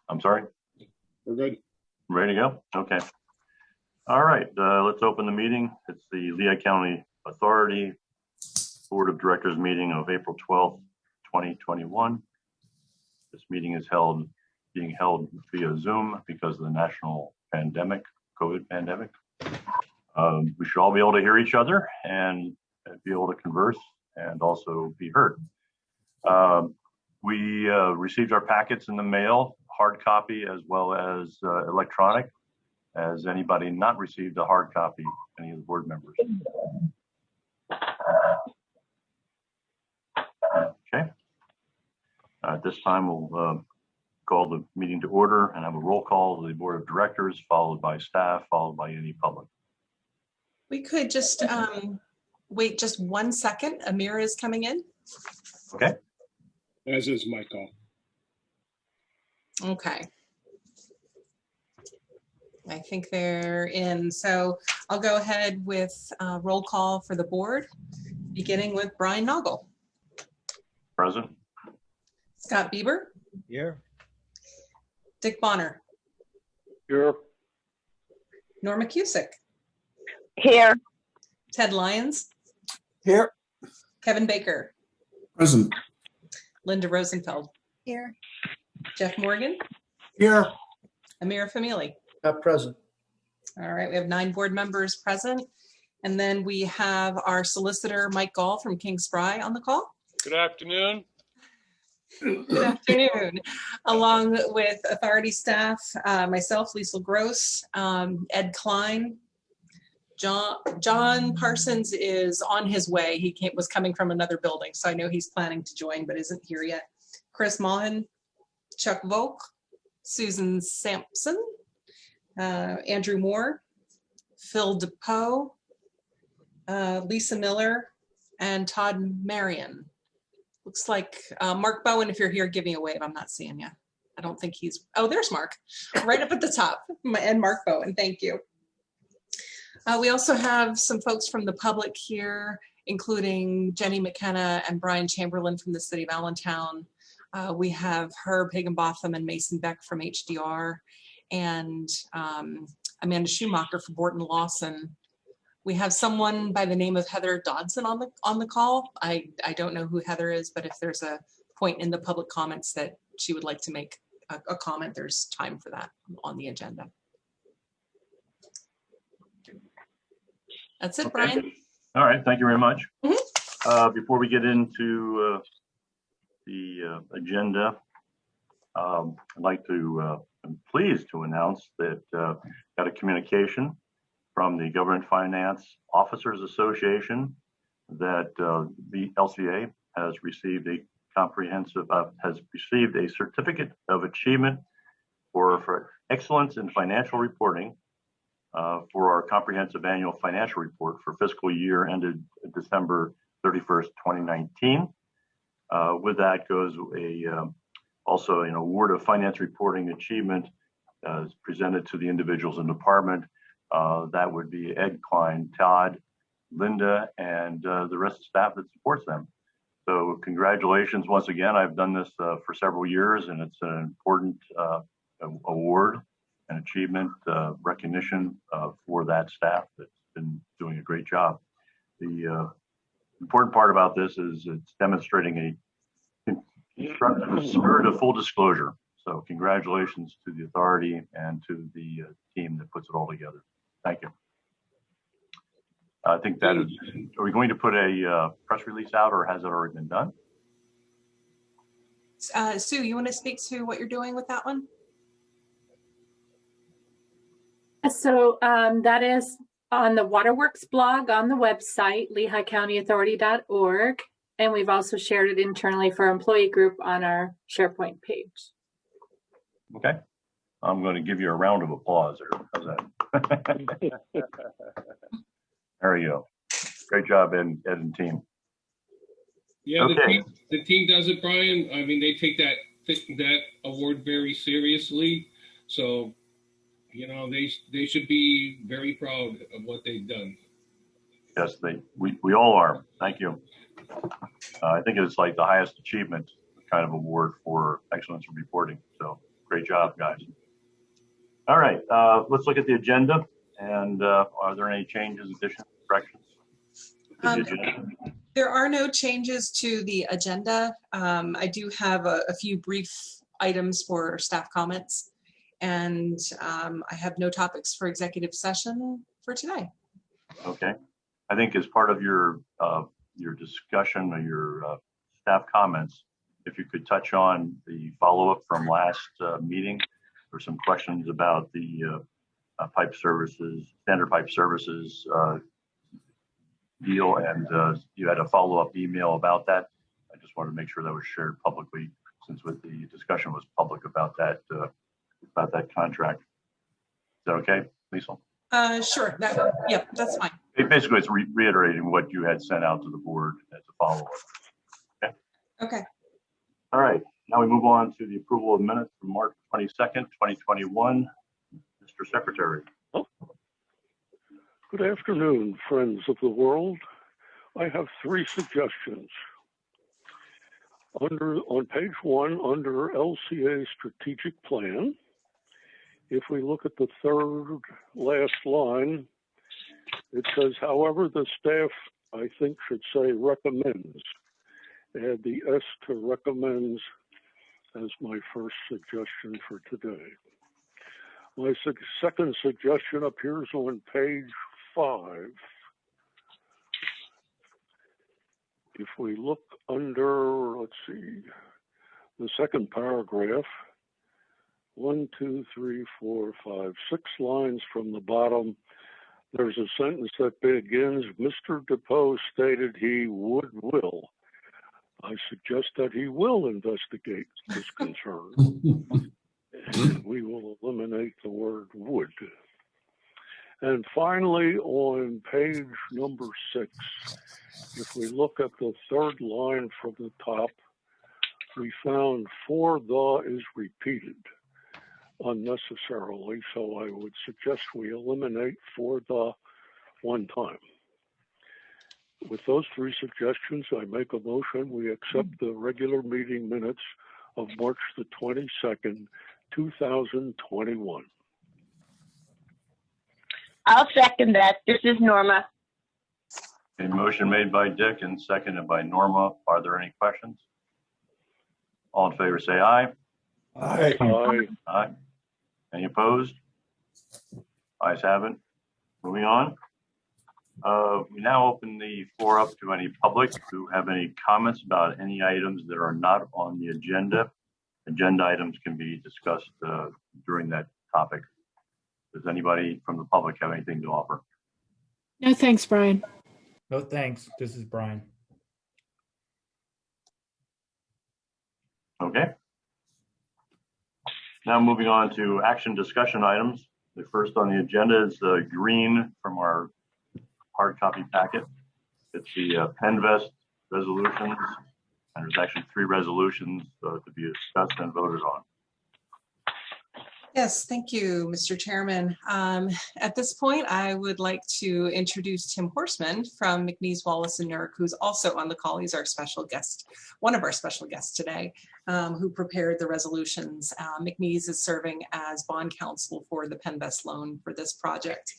I'm sorry? We're good. Ready to go? Okay. All right, let's open the meeting. It's the Lehigh County Authority Board of Directors meeting of April 12th, 2021. This meeting is being held via Zoom because of the national pandemic, COVID pandemic. We should all be able to hear each other and be able to converse and also be heard. We received our packets in the mail, hard copy as well as electronic. Has anybody not received a hard copy, any of the board members? Okay. At this time, we'll call the meeting to order and have a roll call of the board of directors, followed by staff, followed by any public. We could just wait just 1 second. Amira is coming in. Okay. As is my call. Okay. I think they're in. So I'll go ahead with roll call for the board, beginning with Brian Noggle. Present. Scott Bieber. Here. Dick Bonner. Here. Norma Cusick. Here. Ted Lyons. Here. Kevin Baker. Present. Linda Rosenfeld. Here. Jeff Morgan. Here. Amira Famili. Present. All right, we have 9 board members present. And then we have our solicitor, Mike Gall from King Spry on the call. Good afternoon. Good afternoon. Along with authority staff, myself, Lisa Gross, Ed Klein. John Parsons is on his way. He was coming from another building, so I know he's planning to join, but isn't here yet. Chris Mullen, Chuck Volk, Susan Sampson, Andrew Moore, Phil DePoe, Lisa Miller, and Todd Marion. Looks like Mark Bowen, if you're here, give me a wave. I'm not seeing you. I don't think he's, oh, there's Mark, right up at the top, and Mark Bowen, thank you. We also have some folks from the public here, including Jenny McKenna and Brian Chamberlain from the city of Allentown. We have Herb Higginbotham and Mason Beck from HDR, and Amanda Schumacher for Borton Lawson. We have someone by the name of Heather Dodson on the call. I don't know who Heather is, but if there's a point in the public comments that she would like to make a comment, there's time for that on the agenda. That's it, okay. Brian. All right, thank you very much. Mm-hmm. Before we get into the agenda, I'd like to, I'm pleased to announce that got a communication from the Government Finance Officers Association that the LCA has received a certificate of achievement for excellence in financial reporting for our comprehensive annual financial report for fiscal year ended December 31st, 2019. With that goes also an award of finance reporting achievement presented to the individuals in the department. That would be Ed Klein, Todd, Linda, and the rest of the staff that supports them. So congratulations once again. I've done this for several years, and it's an important award and achievement recognition for that staff that's been doing a great job. The important part about this is it's demonstrating a constructive spirit of full disclosure. So congratulations to the authority and to the team that puts it all together. Thank you. I think that is, are we going to put a press release out, or has it already been done? Sue, you want to speak to what you're doing with that one? So that is on the Waterworks blog on the website, lehighcountyauthority.org. And we've also shared it internally for our employee group on our SharePoint page. Okay. I'm going to give you a round of applause there. How's that? There you go. Great job, Ed and team. Yeah, okay. the team does it, Brian. I mean, they take that award very seriously. So, you know, they should be very proud of what they've done. Yes, we all are. Thank you. I think it's like the highest achievement kind of award for excellence in reporting. So Great job, guys. All right, let's look at the agenda. And are there any changes, additions, corrections to the agenda? There are no changes to the agenda. I do have a few brief items for staff comments, and I have no topics for executive session for today. Okay. I think as part of your discussion or your staff comments, if you could touch on the follow-up from last meeting, or some questions about the pipe services, standard pipe services deal, and you had a follow-up email about that. I just wanted to make sure that was shared publicly, since the discussion was public about that contract. Is that okay, Lisa? Sure. Yep, that's fine. Basically, it's reiterating what you had sent out to the board as a follow-up. Okay. Okay. All right. Now we move on to the approval of minutes from March 22nd, 2021. Mr. Secretary. Good afternoon, friends of the world. I have 3 suggestions. On page 1, under LCA strategic plan, if we look at the third last line, it says, however, the staff, I think, should say recommends. Add the S to recommends as my first suggestion for today. My second suggestion appears on page 5. If we look under, let's see, the second paragraph, 1, 2, 3, 4, 5, 6 lines from the bottom, there's a sentence that begins, Mr. DePoe stated he will. I suggest that he will investigate this concern. We will eliminate the word would. And finally, on page number 6, if we look at the third line from the top, we found for the is repeated unnecessarily, so I would suggest we eliminate for the one time. With those 3 suggestions, I make a motion we accept the regular meeting minutes of March the 22nd, 2021. I'll second that. This is Norma. A motion made by Dick and seconded by Norma. Are there any questions? All in favor, say aye. Aye. Aye. Aye. Any opposed? Ayes have it. Moving on. We now open the floor up to any public who have any comments about any items that are not on the agenda. Agenda items can be discussed during that topic. Does anybody from the public have anything to offer? No, thanks, Brian. No, thanks. This is Brian. Okay. Now moving on to action discussion items. The first on the agenda is the green from our hard copy packet. It's the PennVest resolutions, and there's actually 3 resolutions to be discussed and voted on. Yes, thank you, Mr. Chairman. At this point, I would like to introduce Tim Horseman from McNeese, Wallace & Nurk, who's also on the call. He's our special guest, one of our special guests today, who prepared the resolutions. McNeese is serving as bond counsel for the PennVest loan for this project.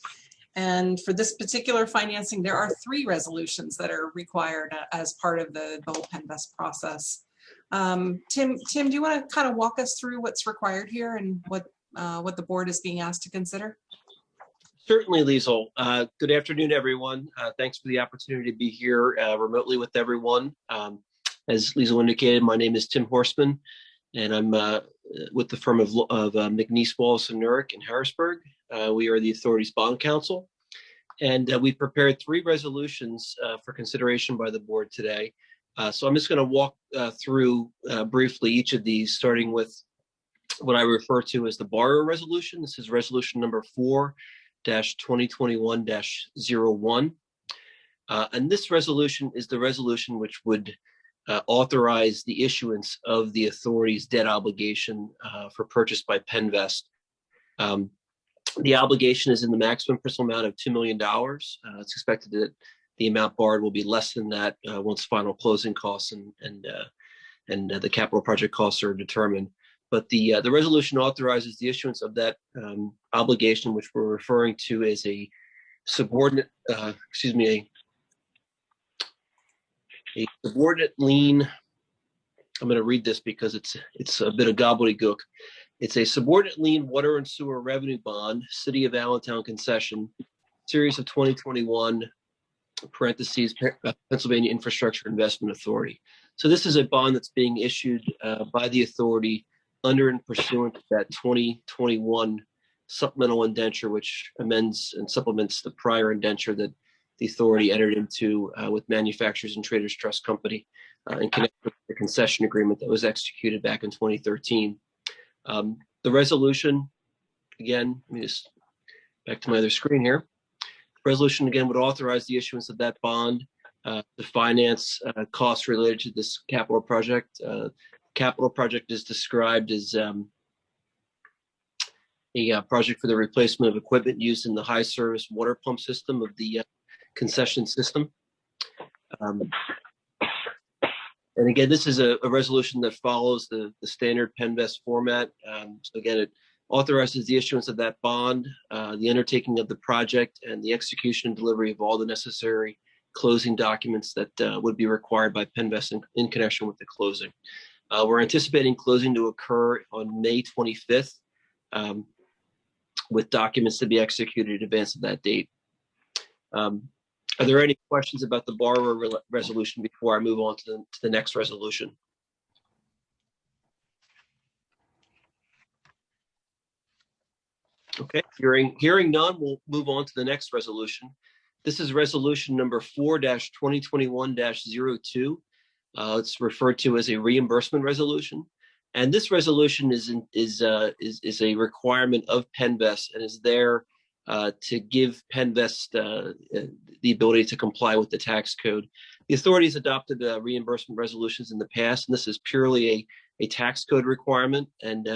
And for this particular financing, there are 3 resolutions that are required as part of the whole PennVest process. Tim, do you want to kind of walk us through what's required here and what the board is being asked to consider? Certainly, Liesl. Good afternoon, everyone. Thanks for the opportunity to be here remotely with everyone. As Liesl indicated, my name is Tim Horseman, and I'm with the firm of McNeese, Wallace & Nurk in Harrisburg. We are the authority's bond counsel, and we've prepared 3 resolutions for consideration by the board today. So I'm just going to walk through briefly each of these, starting with what I refer to as the borrower resolution. This is resolution number 4-2021-01. And this resolution is the resolution which would authorize the issuance of the authority's debt obligation for purchase by PennVest. The obligation is in the maximum principal amount of $2 million. It's expected that the amount borrowed will be less than that once final closing costs and the capital project costs are determined. But the resolution authorizes the issuance of that obligation, which we're referring to as a subordinate, a subordinate lien. I'm going to read this because it's a bit of gobbledygook. It's a subordinate lien water and sewer revenue bond, City of Allentown concession, series of 2021, parentheses, Pennsylvania Infrastructure Investment Authority. So this is a bond that's being issued by the authority under and pursuant to that 2021 supplemental indenture, which amends and supplements the prior indenture that the authority entered into with Manufacturers and Traders Trust Company in connection with the concession agreement that was executed back in 2013. The resolution, again, let me just back to my other screen here. Resolution again would authorize the issuance of that bond to finance costs related to this capital project. Capital project is described as a project for the replacement of equipment used in the high service water pump system of the concession system. And again, this is a resolution that follows the standard PennVest format. So again, it authorizes the issuance of that bond, the undertaking of the project, and the execution and delivery of all the necessary closing documents that would be required by PennVest in connection with the closing. We're anticipating closing to occur on May 25th, with documents to be executed in advance of that date. Are there any questions about the borrower resolution before I move on to the next resolution? Okay, hearing none, we'll move on to the next resolution. This is resolution number 4-2021-02. It's referred to as a reimbursement resolution. And this resolution is a requirement of PennVest and is there to give PennVest the ability to comply with the tax code. The authority has adopted reimbursement resolutions in the past, and this is purely a tax code requirement. And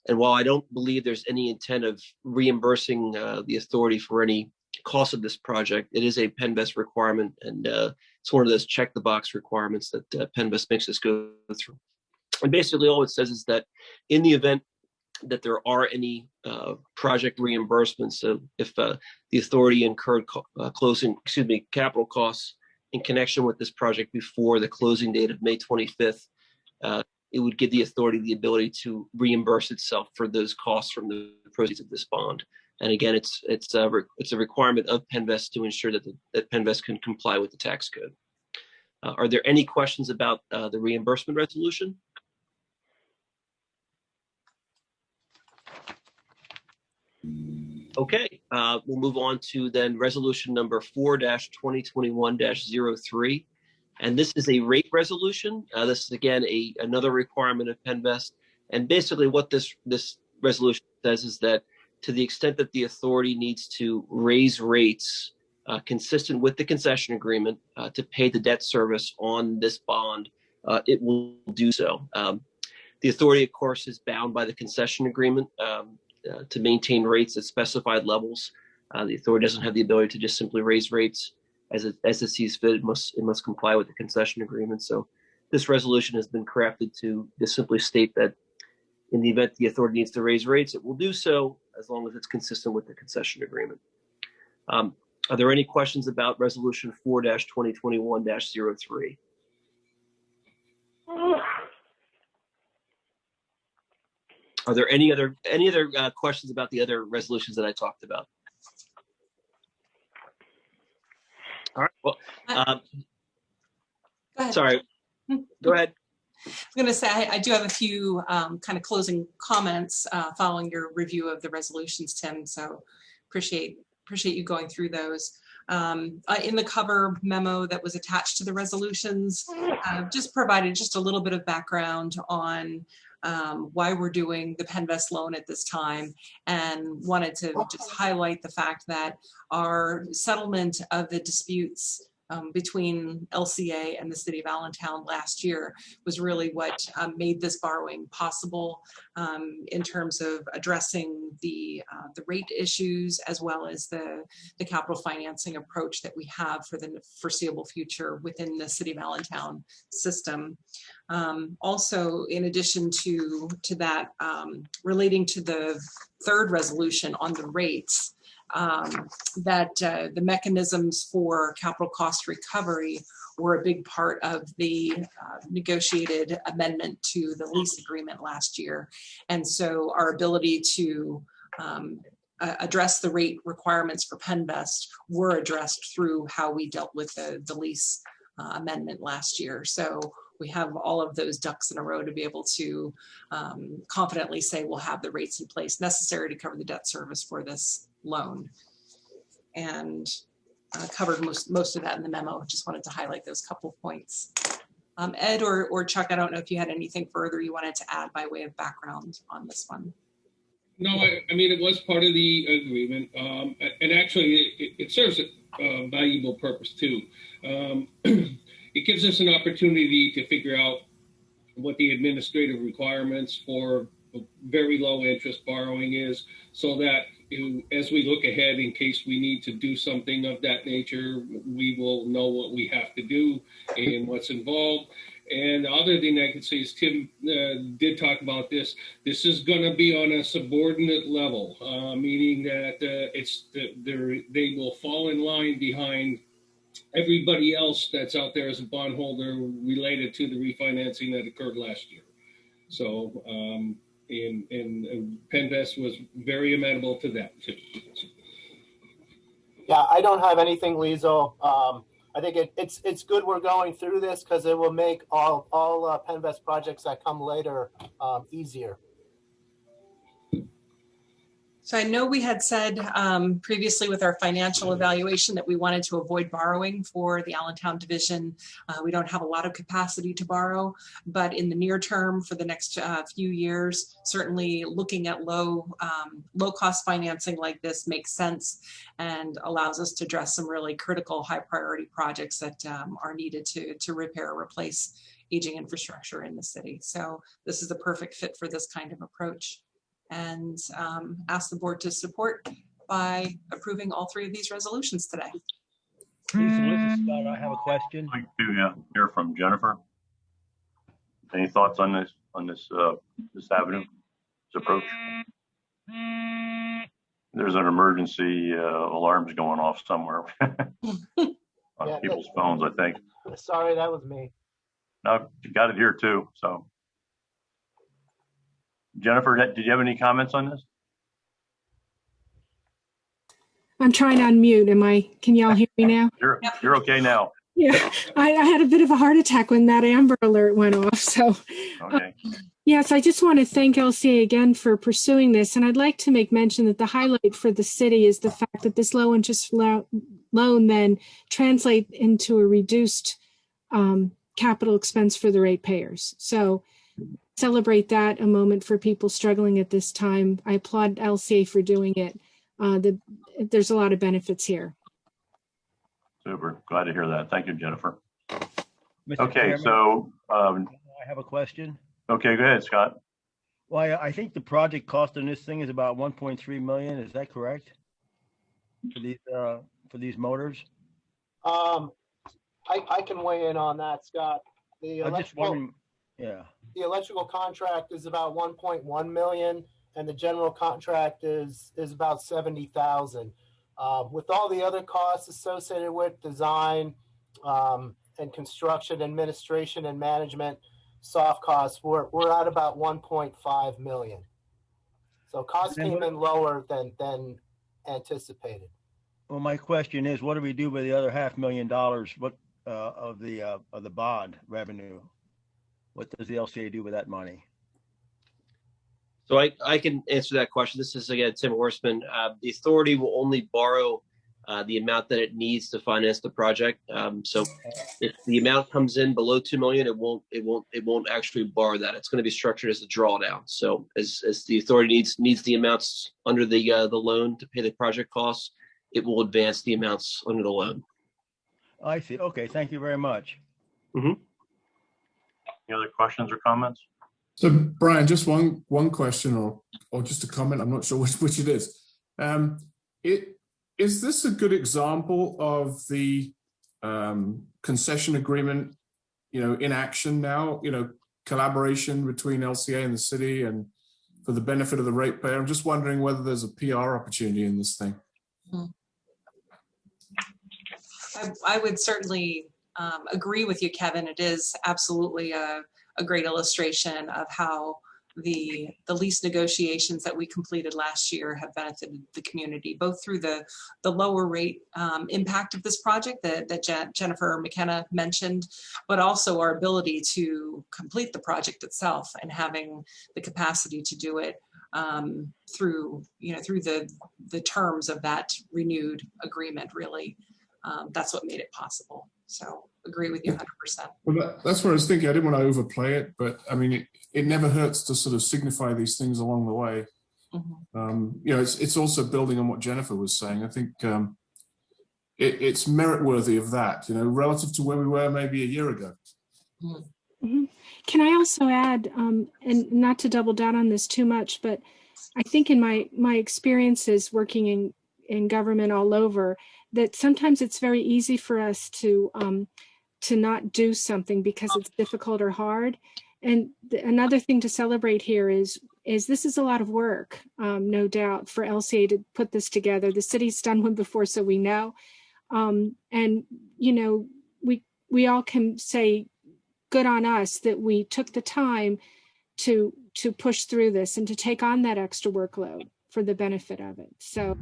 while I don't believe there's any intent of reimbursing the authority for any cost of this project, it is a PennVest requirement, and it's one of those check the box requirements that PennVest makes us go through. And basically all it says is that in the event that there are any project reimbursements, so if the authority incurred capital costs in connection with this project before the closing date of May 25th, it would give the authority the ability to reimburse itself for those costs from the proceeds of this bond. And again, it's a requirement of PennVest to ensure that that PennVest can comply with the tax code. Are there any questions about the reimbursement resolution? Okay, we'll move on to then resolution number 4-2021-03. And this is a rate resolution. This is again another requirement of PennVest. And basically what this resolution says is that to the extent that the authority needs to raise rates consistent with the concession agreement to pay the debt service on this bond, it will do so. The authority, of course, is bound by the concession agreement to maintain rates at specified levels. The authority doesn't have the ability to just simply raise rates as it sees fit. It must comply with the concession agreement. So this resolution has been crafted to just simply state that in the event the authority needs to raise rates, it will do so as long as it's consistent with the concession agreement. Are there any questions about resolution 4-2021-03? Are there any other questions about the other resolutions that I talked about? All right. Well, Go ahead. sorry. Go ahead. I was going to say I do have a few kind of closing comments following your review of the resolutions, Tim. So appreciate you going through those. In the cover memo that was attached to the resolutions, just provided just a little bit of background on why we're doing the PennVest loan at this time, and wanted to just highlight the fact that our settlement of the disputes between LCA and the city of Allentown last year was really what made this borrowing possible in terms of addressing the rate issues as well as the capital financing approach that we have for the foreseeable future within the city of Allentown system. Also, in addition to that, relating to the third resolution on the rates, that the mechanisms for capital cost recovery were a big part of the negotiated amendment to the lease agreement last year. And so our ability to address the rate requirements for Penvest were addressed through how we dealt with the lease amendment last year. So we have all of those ducks in a row to be able to confidently say we'll have the rates in place necessary to cover the debt service for this loan. And covered most of that in the memo. Just wanted to highlight those couple of points. Ed or Chuck, I don't know if you had anything further you wanted to add by way of background on this one. No, I mean, it was part of the agreement, and actually it serves a valuable purpose too. It gives us an opportunity to figure out what the administrative requirements for very low interest borrowing is, so that as we look ahead, in case we need to do something of that nature, we will know what we have to do and what's involved. And the other thing I could say is Tim did talk about this. This is going to be on a subordinate level, meaning that they will fall in line behind everybody else that's out there as a bondholder related to the refinancing that occurred last year. So, and Penvest was very amenable to that too. Yeah, I don't have anything, Liesl. I think it's good we're going through this because it will make all Penvest projects that come later easier. So I know we had said previously with our financial evaluation that we wanted to avoid borrowing for the Allentown division. We don't have a lot of capacity to borrow, but in the near term for the next few years, certainly looking at low cost financing like this makes sense and allows us to address some really critical high priority projects that are needed to repair or replace aging infrastructure in the city. So this is the perfect fit for this kind of approach. And ask the board to support by approving all three of these resolutions today. Lisa, this is Scott. I have a question. I'd like to hear from Jennifer. Any thoughts on this this avenue, this approach? There's an emergency alarms going off somewhere on people's phones, I think. Sorry, that was me. No, you got it here too. So. Jennifer, did you have any comments on this? I'm trying to unmute. Can y'all hear me now? You're okay now. Yeah, I had a bit of a heart attack when that Amber Alert went off. So, okay. Yes, I just want to thank LCA again for pursuing this. And I'd like to make mention that the highlight for the city is the fact that this low interest loan then translates into a reduced capital expense for the ratepayers. So celebrate that a moment for people struggling at this time. I applaud LCA for doing it. There's a lot of benefits here. Super. Glad to hear that. Thank you, Jennifer. Mr. Okay, Chairman, so I have a question. Okay, go ahead, Scott. Well, I think the project cost on this thing is about 1.3 million. Is that correct? For these motors? I can weigh in on that, Scott. The electrical contract is about 1.1 million, and the general contract is about 70,000. With all the other costs associated with design and construction, administration, and management, soft costs, we're at about 1.5 million. So costs came in lower than anticipated. Well, my question is, what do we do with the other $500,000? What of the bond revenue? What does the LCA do with that money? So I can answer that question. This is, again, Tim Horstman. The authority will only borrow the amount that it needs to finance the project. So if the amount comes in below 2 million, it won't actually borrow that. It's going to be structured as a drawdown. So as the authority needs the amounts under the loan to pay the project costs, it will advance the amounts under the loan. I see. Okay, thank you very much. Any other questions or comments? So Brian, just one question or just a comment. I'm not sure which it is. Is this a good example of the concession agreement, in action now? Collaboration between LCA and the city and for the benefit of the ratepayer. I'm just wondering whether there's a PR opportunity in this thing. I would certainly agree with you, Kevin. It is absolutely a great illustration of how the lease negotiations that we completed last year have benefited the community, both through the lower rate impact of this project that Jennifer McKenna mentioned, but also our ability to complete the project itself and having the capacity to do it through the terms of that renewed agreement. Really, that's what made it possible. So agree with you 100%. Well, that's what I was thinking. I didn't want to overplay it, but I mean, it never hurts to sort of signify these things along the way. It's also building on what Jennifer was saying. I think it's merit worthy of that, relative to where we were maybe a year ago. Can I also add, and not to double down on this too much, but I think in my experiences working in government all over, that sometimes it's very easy for us to not do something because it's difficult or hard. And another thing to celebrate here is this is a lot of work, no doubt, for LCA to put this together. The city's done one before, so we know. And we all can say good on us that we took the time to push through this and to take on that extra workload for the benefit of it. So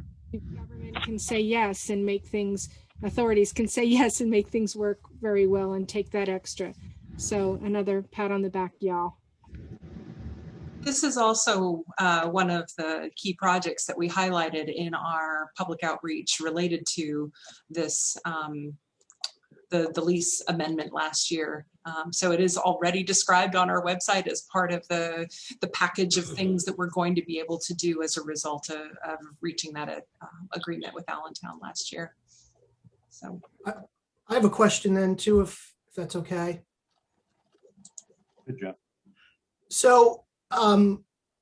government can say yes and make things, authorities can say yes and make things work very well and take that extra. So another pat on the back, y'all. This is also one of the key projects that we highlighted in our public outreach related to this, the lease amendment last year. So it is already described on our website as part of the package of things that we're going to be able to do as a result of reaching that agreement with Allentown last year. So I have a question then too, if that's okay. Good job. So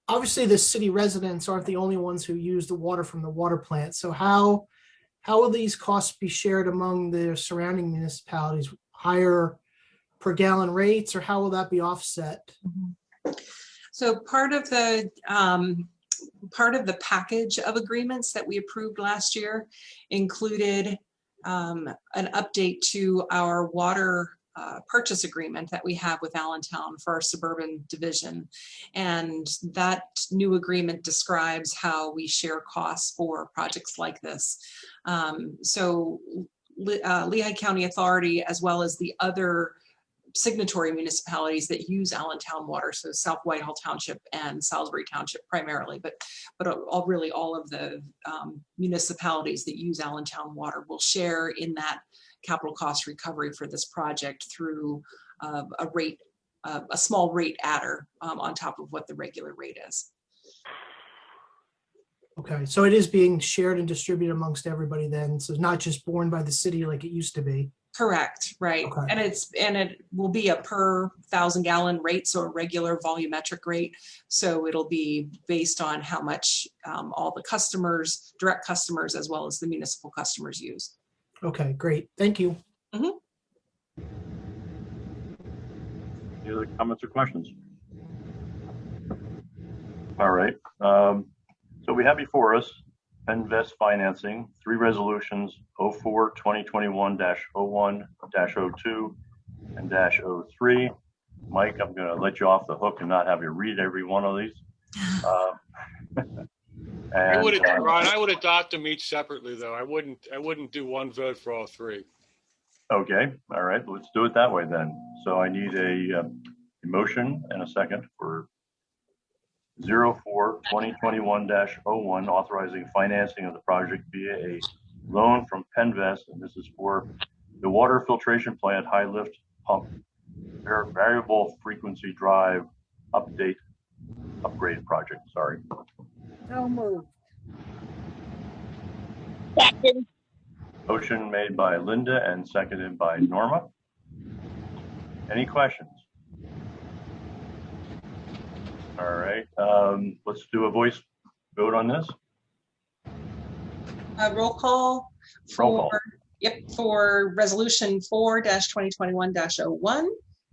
obviously the city residents aren't the only ones who use the water from the water plant. So how will these costs be shared among the surrounding municipalities? Higher per gallon rates, or how will that be offset? So part of the package of agreements that we approved last year included an update to our water purchase agreement that we have with Allentown for our suburban division. And that new agreement describes how we share costs for projects like this. So Lehigh County Authority, as well as the other signatory municipalities that use Allentown water, so South Whitehall Township and Salisbury Township primarily, but really all of the municipalities that use Allentown water will share in that capital cost recovery for this project through a small rate adder on top of what the regular rate is. Okay, so it is being shared and distributed amongst everybody then, so it's not just borne by the city like it used to be. Correct, right. Okay. And it will be a per 1,000 gallon rate, so a regular volumetric rate. So it'll be based on how much all the customers, direct customers, as well as the municipal customers use. Okay, great. Thank you. Any other comments or questions? All right. So we have before us Invest Financing, 3 resolutions, 04-2021-01-02 and -03. Mike, I'm going to let you off the hook and not have you read every one of these. I would adopt them each separately, though. I wouldn't do one vote for all 3. Okay. All right. Let's do it that way then. So I need a motion and a second for 04-2021-01, authorizing financing of the project via a loan from Penvest, and this is for the water filtration plant high lift pump variable frequency drive upgrade project. Sorry. So moved. Second. Motion made by Linda and seconded by Norma. Any questions? All right, let's do a voice vote on this. Roll call Roll call. for resolution 4-2021-01.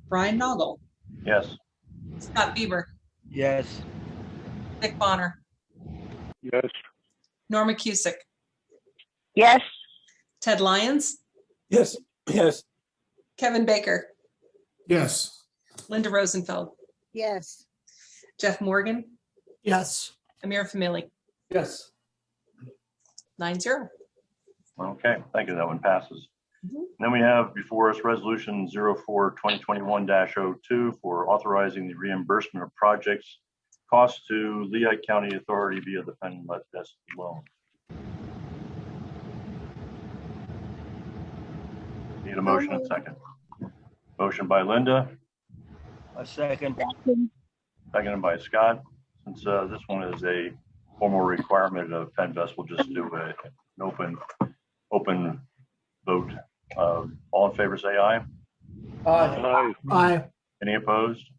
Brian Noggle, Yes. Scott Bieber, Yes. Nick Bonner, Yes. Norma Cusick, Yes. Ted Lyons, Yes. Yes. Kevin Baker, Yes. Linda Rosenfeld, Yes. Jeff Morgan, Yes. Amir Famili, Yes. 9-0. Okay, thank you. That one passes. Then we have before us resolution 04-2021-02 for authorizing the reimbursement of projects costs to Lehigh County Authority via the Penn West loan. Need a motion and second. Motion by Linda. A second. Seconded by Scott. Since this one is a formal requirement of Penn West, we'll just do an open vote. All in favor, say aye. Aye. Aye. Any opposed?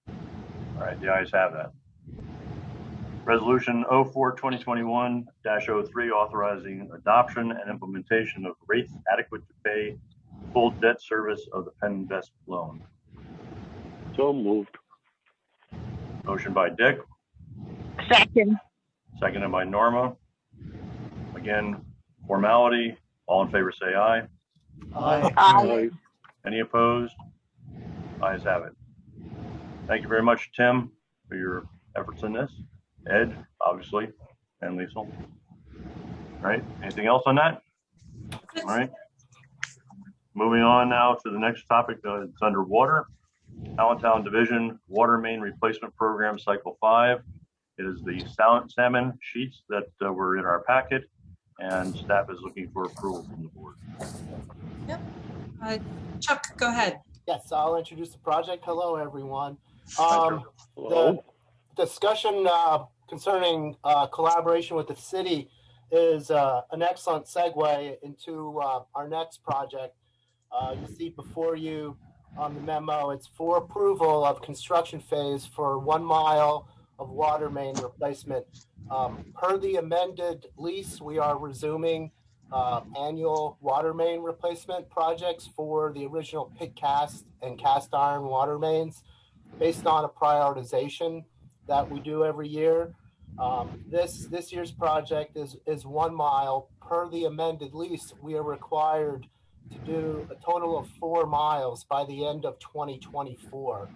All right, the ayes have that. Resolution 04-2021-03 authorizing adoption and implementation of rates adequate to pay full debt service of the Penn West loan. So moved. Motion by Dick. Second. Seconded by Norma. Again, formality. All in favor, say aye. Aye. Aye. Any opposed? Ayes have it. Thank you very much, Tim, for your efforts in this. Ed, obviously, and Lisa. All right, anything else on that? All right. Moving on now to the next topic. It's under water. Allentown Division Water Main Replacement Program Cycle 5. It is the salmon sheets that were in our packet, and staff is looking for approval from the board. Yep. Chuck, go ahead. Yes, I'll introduce the project. Hello, everyone. Hello. The discussion concerning collaboration with the city is an excellent segue into our next project. You see before you on the memo, it's for approval of construction phase for 1 mile of water main replacement. Per the amended lease, we are resuming annual water main replacement projects for the original pit cast and cast iron water mains based on a prioritization that we do every year. This year's project is 1 mile. Per the amended lease, we are required to do a total of 4 miles by the end of 2024.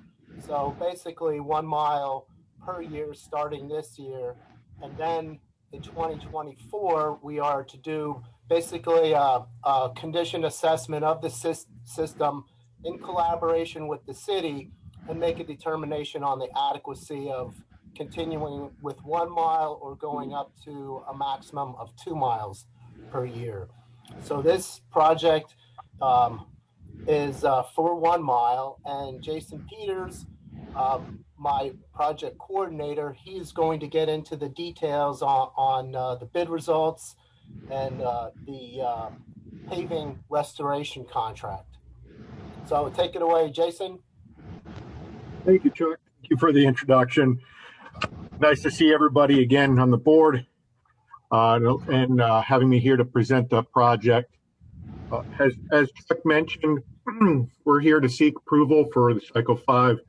So basically 1 mile per year starting this year. And then in 2024, we are to do basically a condition assessment of the system in collaboration with the city and make a determination on the adequacy of continuing with 1 mile or going up to a maximum of 2 miles per year. So this project is for 1 mile, and Jason Peters, my project coordinator, he's going to get into the details on the bid results and the paving restoration contract. So take it away, Jason. Thank you, Chuck. Thank you for the introduction. Nice to see everybody again on the board and having me here to present the project. As Chuck mentioned, we're here to seek approval for the Cycle 5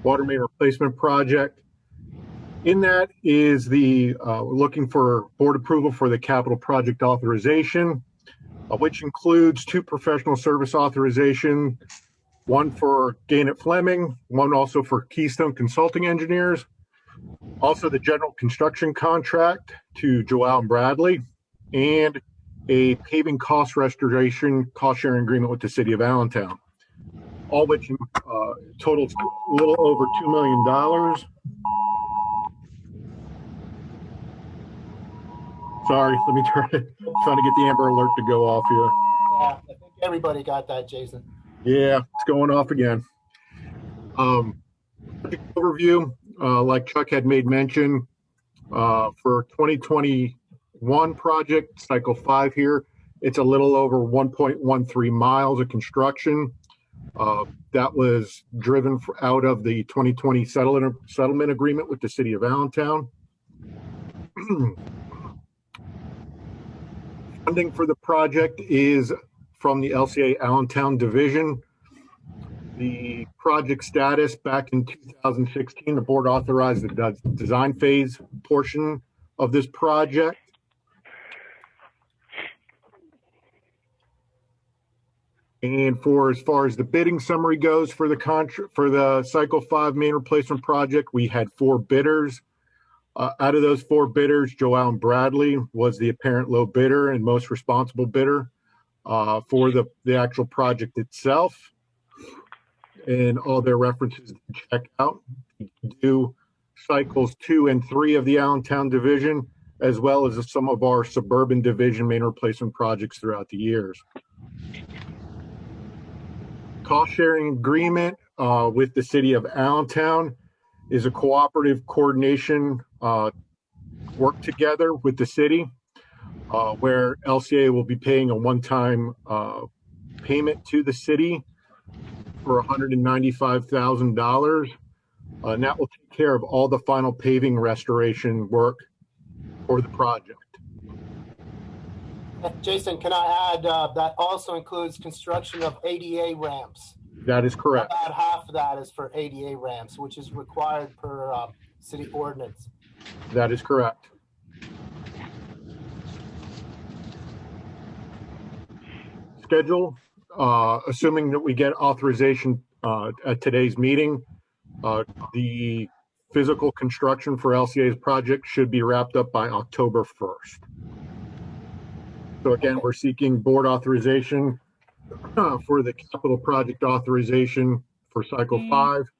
water main replacement project. In that is we're looking for board approval for the capital project authorization, which includes 2 professional service authorization, one for Gannett Fleming, one also for Keystone Consulting Engineers, also the general construction contract to Joel and Bradley, and a paving cost restoration cost sharing agreement with the city of Allentown, all which totals a little over $2 million. Sorry, let me trying to get the Amber Alert to go off here. Yeah, I think everybody got that, Jason. Yeah, it's going off again. Project overview, like Chuck had made mention, for 2021 project, Cycle 5 here, It's a little over 1.13 miles of construction. That was driven out of the 2020 settlement agreement with the city of Allentown. Funding for the project is from the LCA Allentown division. The project status back in 2016, the board authorized the design phase portion of this project. And as far as the bidding summary goes for the Cycle 5 main replacement project, we had 4 bidders. Out of those 4 bidders, Joe Allen Bradley was the apparent low bidder and most responsible bidder for the actual project itself. And all their references to check out. We do cycles 2 and 3 of the Allentown division, as well as some of our suburban division main replacement projects throughout the years. Cost sharing agreement with the city of Allentown is a cooperative coordination work together with the city, where LCA will be paying a one-time payment to the city for $195,000, and that will take care of all the final paving restoration work for the project. Jason, can I add that also includes construction of ADA ramps? That is correct. About half of that is for ADA ramps, which is required per city ordinance. That is correct. Schedule, assuming that we get authorization at today's meeting, the physical construction for LCA's project should be wrapped up by October 1st. So again, we're seeking board authorization for the capital project authorization for Cycle 5,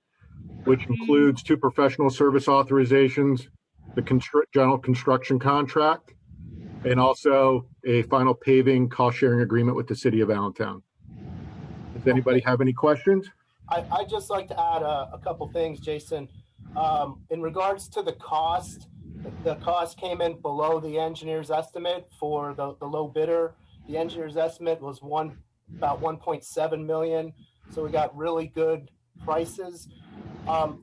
which includes 2 professional service authorizations, the general construction contract, and also a final paving cost sharing agreement with the city of Allentown. Does anybody have any questions? I'd just like to add a couple things, Jason. In regards to the cost came in below the engineer's estimate for the low bidder. The engineer's estimate was about 1.7 million. So we got really good prices.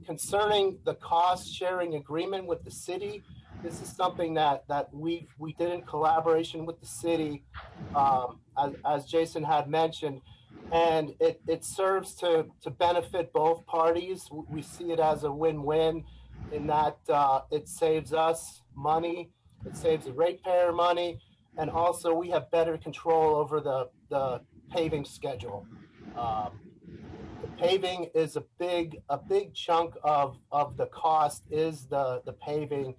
Concerning the cost sharing agreement with the city, this is something that we did in collaboration with the city, as Jason had mentioned, and it serves to benefit both parties. We see it as a win-win in that it saves us money, it saves the ratepayer money, and also we have better control over the paving schedule. The paving is a big chunk of the cost is the paving,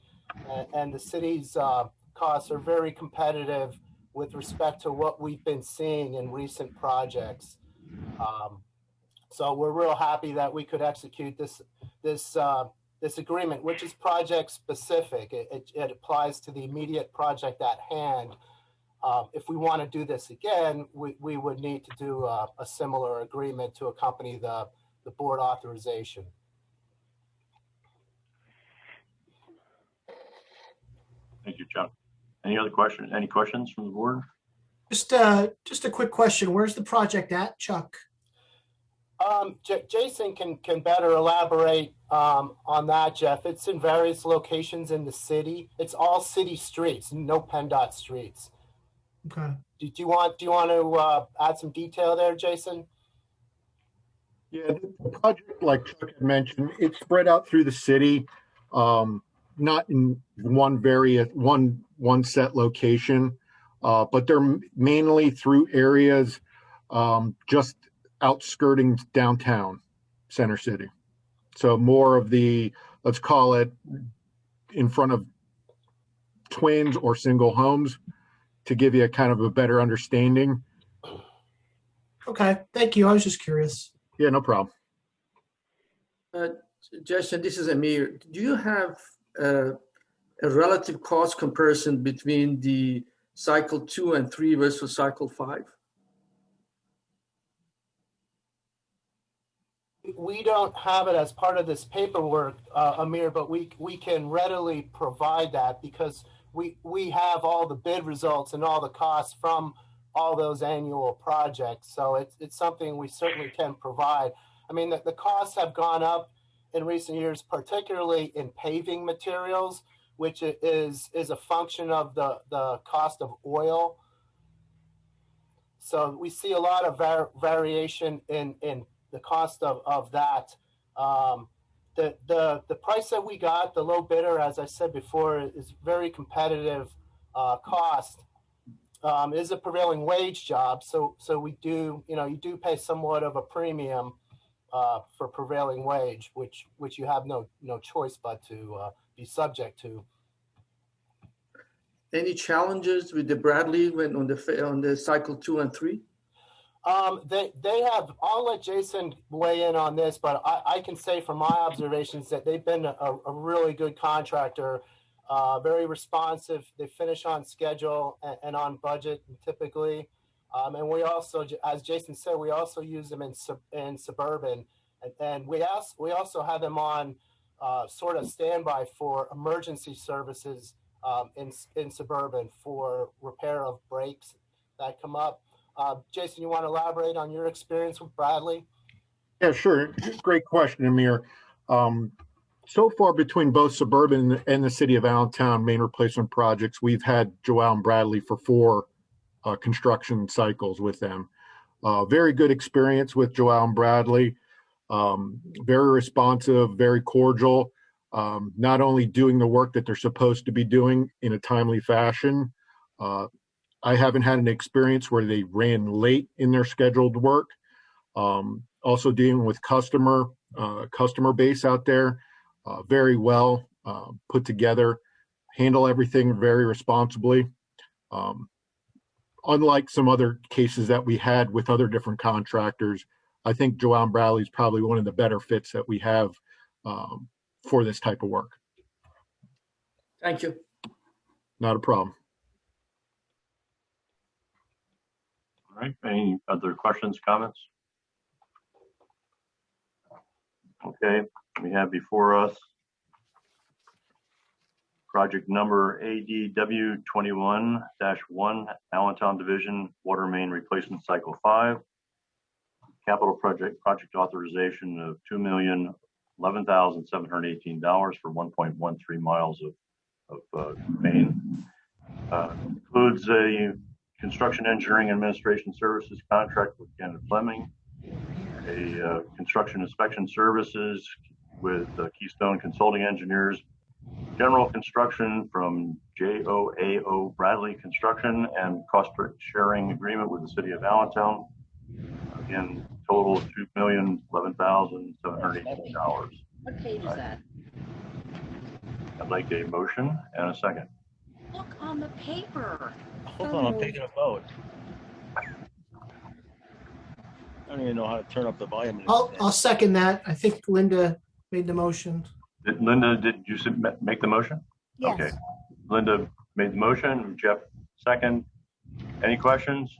and the city's costs are very competitive with respect to what we've been seeing in recent projects. So we're real happy that we could execute this agreement, which is project specific. It applies to the immediate project at hand. If we want to do this again, we would need to do a similar agreement to accompany the board authorization. Thank you, Chuck. Any other questions? Any questions from the board? Just a quick question. Where's the project at, Chuck? Jason can better elaborate on that, Jeff. It's in various locations in the city. It's all city streets, no PennDOT streets. Okay. Do you want to add some detail there, Jason? Yeah, the project, like Chuck had mentioned, it's spread out through the city, not in one set location, but they're mainly through areas just outskirting downtown Center City. So more of the, let's call it, in front of twins or single homes, to give you a kind of a better understanding. Okay, thank you. I was just curious. Yeah, no problem. Justin, this is Amir. Do you have a relative cost comparison between the cycle 2 and 3 versus cycle 5? We don't have it as part of this paperwork, Amir, but we can readily provide that because we have all the bid results and all the costs from all those annual projects. So it's something we certainly can provide. I mean, the costs have gone up in recent years, particularly in paving materials, which is a function of the cost of oil. So we see a lot of variation in the cost of that. The price that we got, the low bidder, as I said before, is very competitive cost. Is a prevailing wage job, so we do, you do pay somewhat of a premium for prevailing wage, which you have no choice but to be subject to. Any challenges with the Bradley when on the cycle 2 and 3? They have. I'll let Jason weigh in on this, but I can say from my observations that they've been a really good contractor, very responsive. They finish on schedule and on budget typically. And we also, as Jason said, we also use them in suburban, and we also have them on sort of standby for emergency services in suburban for repair of brakes that come up. Jason, you want to elaborate on your experience with Bradley? Yeah, sure. Great question, Amir. So far, between both suburban and the city of Allentown main replacement projects, we've had Joao and Bradley for 4 construction cycles with them. Very good experience with Joao and Bradley. Very responsive, very cordial. Not only doing the work that they're supposed to be doing in a timely fashion. I haven't had an experience where they ran late in their scheduled work. Also dealing with customer base out there, very well put together, handle everything very responsibly. Unlike some other cases that we had with other different contractors, I think Joao and Bradley is probably one of the better fits that we have for this type of work. Thank you. Not a problem. All right, any other questions, comments? Okay, we have before us project number ADW 21-1, Allentown Division Water Main Replacement Cycle 5. Capital project authorization of $2,011,718 for 1.13 miles of main. Includes a construction engineering administration services contract with Kenneth Fleming, a construction inspection services with Keystone Consulting Engineers, general construction from JOAO Bradley Construction, and cost sharing agreement with the city of Allentown. Again, total of $2,011,718. What page is that? I'd like a motion and a second. Look on the paper. Hold on, I'm taking a vote. I don't even know how to turn up the volume. I'll second that. I think Linda made the motion. Linda, did you make the motion? Yes. Okay. Linda made the motion. Jeff, second. Any questions?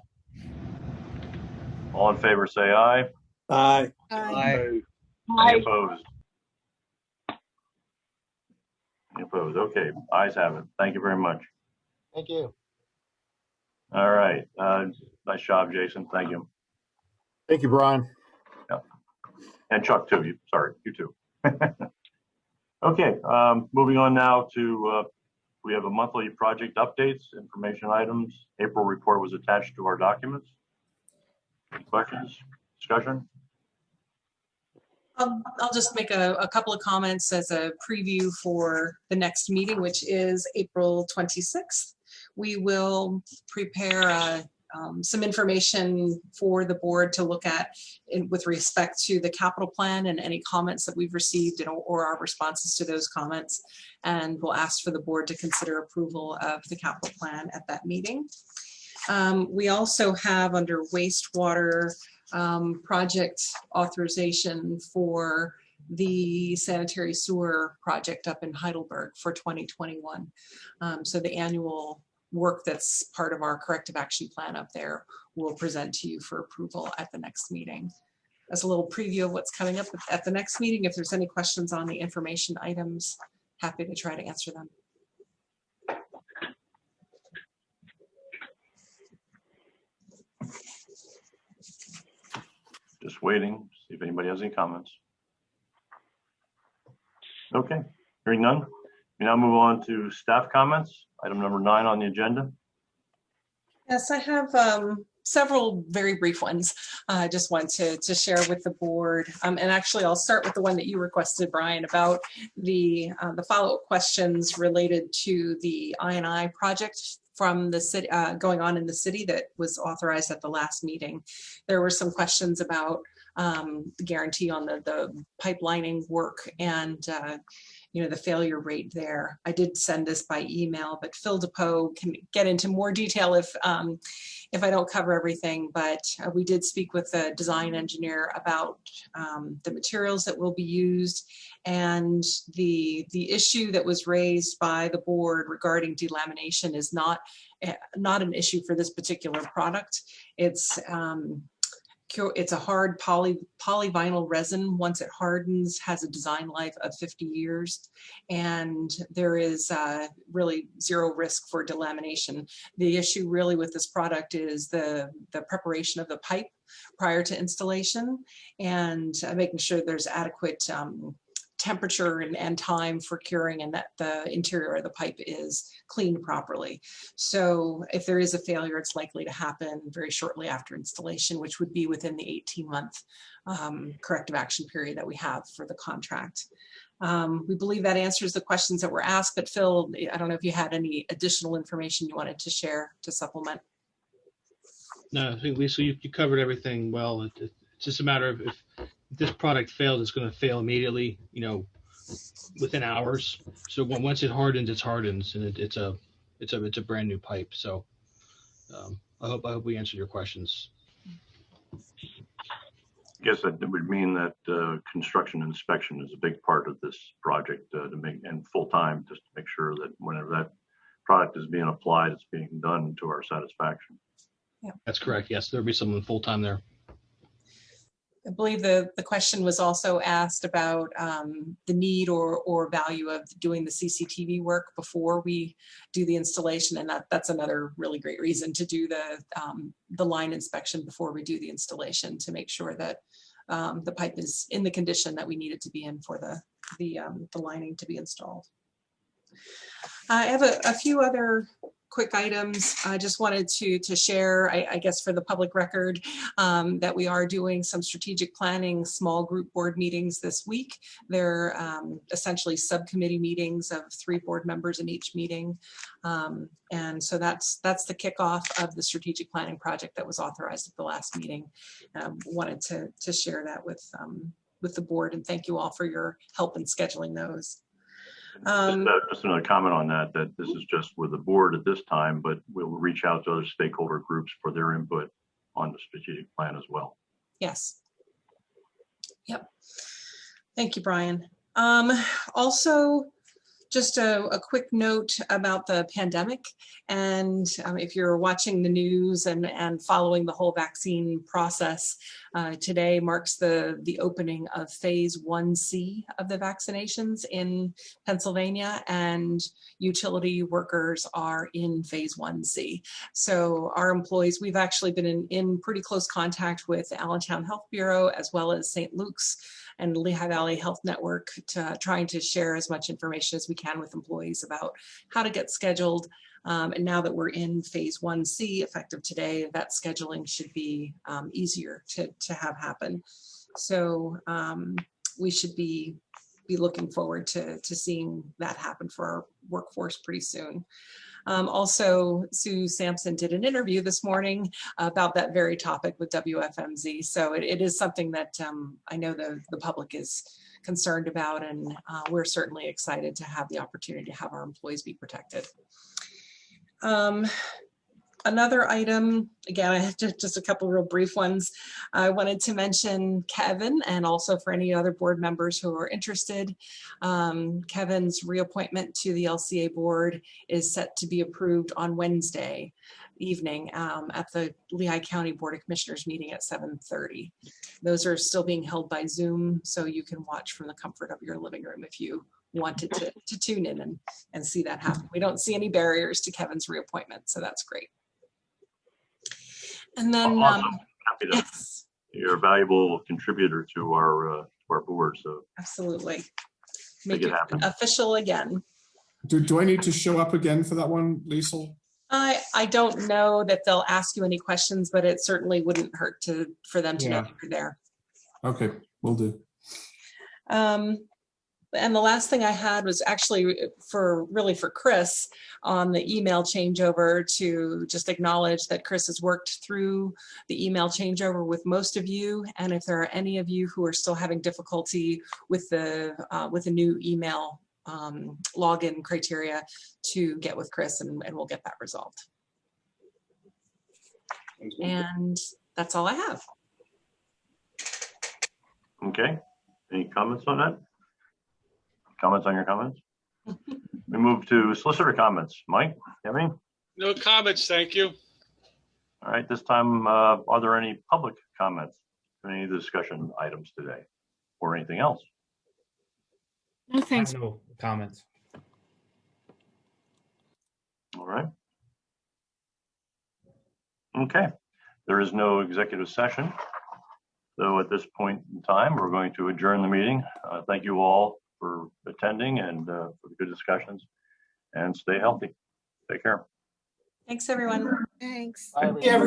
All in favor, say aye. Aye. Aye. Any opposed? Any opposed? Okay, ayes have it. Thank you very much. Thank you. All right. Nice job, Jason. Thank you. Thank you, Brian. Yeah. And Chuck, too. You too. Okay, moving on now to, we have a monthly project updates, information items. April report was attached to our documents. Any questions, discussion? I'll just make a couple of comments as a preview for the next meeting, which is April 26th. We will prepare some information for the board to look at with respect to the capital plan and any comments that we've received or our responses to those comments. And we'll ask for the board to consider approval of the capital plan at that meeting. We also have under wastewater project authorization for the sanitary sewer project up in Heidelberg for 2021. So the annual work that's part of our corrective action plan up there we'll present to you for approval at the next meeting. As a little preview of what's coming up at the next meeting, if there's any questions on the information items, happy to try to answer them. Just waiting, see if anybody has any comments. Okay, hearing none. We now move on to staff comments. Item number 9 on the agenda. Yes, I have several very brief ones. I just want to share with the board. And actually, I'll start with the one that you requested, Brian, about the follow-up questions related to the I&I project from the city going on in the city that was authorized at the last meeting. There were some questions about the guarantee on the pipelining work and the failure rate there. I did send this by email, but Phil DePoe can get into more detail if I don't cover everything. But we did speak with the design engineer about the materials that will be used, and the issue that was raised by the board regarding delamination is not an issue for this particular product. It's a hard polyvinyl resin. Once it hardens, has a design life of 50 years, and there is really zero risk for delamination. The issue really with this product is the preparation of the pipe prior to installation and making sure there's adequate temperature and time for curing, and that the interior of the pipe is cleaned properly. So if there is a failure, it's likely to happen very shortly after installation, which would be within the 18-month corrective action period that we have for the contract. We believe that answers the questions that were asked, but Phil, I don't know if you had any additional information you wanted to share to supplement. No, I think Lisa, you covered everything well. It's just a matter of if this product fails, it's going to fail immediately, within hours. So once it hardens, it hardens, and it's a brand new pipe. So I hope we answered your questions. I guess that would mean that construction inspection is a big part of this project to make, and full time, just to make sure that whenever that product is being applied, it's being done to our satisfaction. Yeah. That's correct. Yes, there'll be someone full time there. I believe the question was also asked about the need or value of doing the CCTV work before we do the installation, and that's another really great reason to do the line inspection before we do the installation, to make sure that the pipe is in the condition that we need it to be in for the lining to be installed. I have a few other quick items. I just wanted to share, I guess for the public record, that we are doing some strategic planning small group board meetings this week. They're essentially subcommittee meetings of 3 board members in each meeting. And so that's the kickoff of the strategic planning project that was authorized at the last meeting. Wanted to share that with the board, and thank you all for your help in scheduling those. Just another comment on that this is just with the board at this time, but we'll reach out to other stakeholder groups for their input on the strategic plan as well. Yes. Yep. Thank you, Brian. Also, just a quick note about the pandemic. And if you're watching the news and following the whole vaccine process, today marks the opening of phase 1C of the vaccinations in Pennsylvania, and utility workers are in phase 1C. So our employees, we've actually been in pretty close contact with the Allentown Health Bureau as well as St. Luke's and Lehigh Valley Health Network, trying to share as much information as we can with employees about how to get scheduled. And now that we're in phase 1C, effective today, that scheduling should be easier to have happen. So we should be looking forward to seeing that happen for our workforce pretty soon. Also, Sue Sampson did an interview this morning about that very topic with WFMZ. So it is something that I know the public is concerned about, and we're certainly excited to have the opportunity to have our employees be protected. Another item, again, I have just a couple real brief ones. I wanted to mention Kevin, and also for any other board members who are interested, Kevin's reappointment to the LCA board is set to be approved on Wednesday evening at the Lehigh County Board of Commissioners meeting at 7:30. Those are still being held by Zoom, so you can watch from the comfort of your living room if you wanted to tune in and see that happen. We don't see any barriers to Kevin's reappointment, so that's great. And then, Awesome. Happy to, yes. You're a valuable contributor to our board, so Absolutely. make Make it it happen. official again. Do I need to show up again for that one, Liesl? I don't know that they'll ask you any questions, but it certainly wouldn't hurt for them to know Yeah. that you're there. Okay, will do. And the last thing I had was actually for Chris on the email changeover, to just acknowledge that Chris has worked through the email changeover with most of you. And if there are any of you who are still having difficulty with the new email login criteria, to get with Chris and we'll get that resolved. And that's all I have. Okay. Any comments on that? Comments on your comments? We move to solicitor comments. Mike, you have any? No comments, thank you. All right, this time, are there any public comments on any of the discussion items today or anything else? No, thanks. No comments. All right. Okay, there is no executive session. So at this point in time, we're going to adjourn the meeting. Thank you all for attending and for the good discussions, and stay healthy. Take care. Thanks, everyone. Thanks. Bye, everyone.